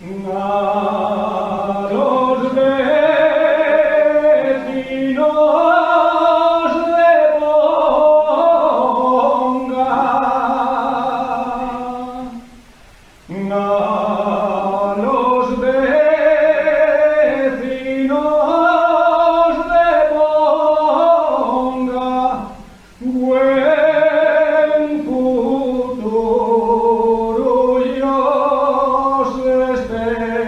A los vecinos de Ponga, a los vecinos de Ponga, buen futuro yo os espera.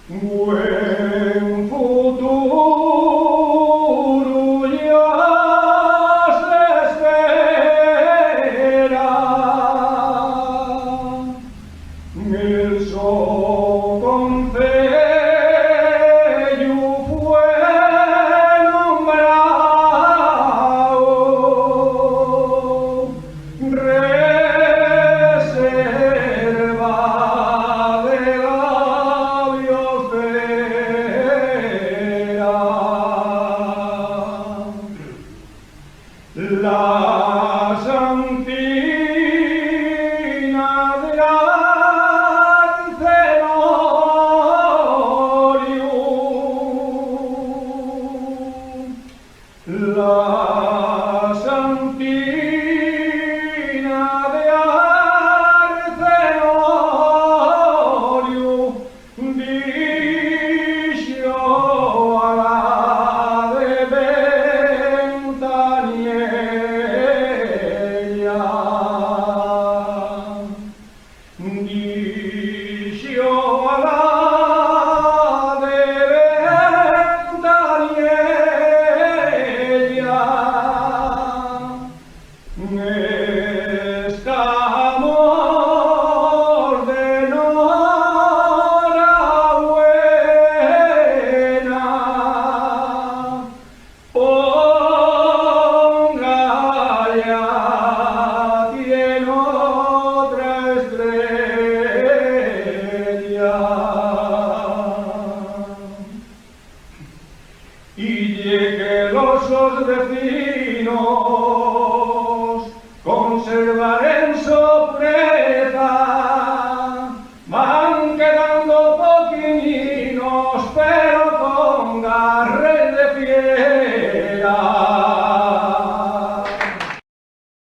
Buen futuro ya se espera. El Concello fue nombrado reserva de la biosfera. La Santina de Arcenorio, la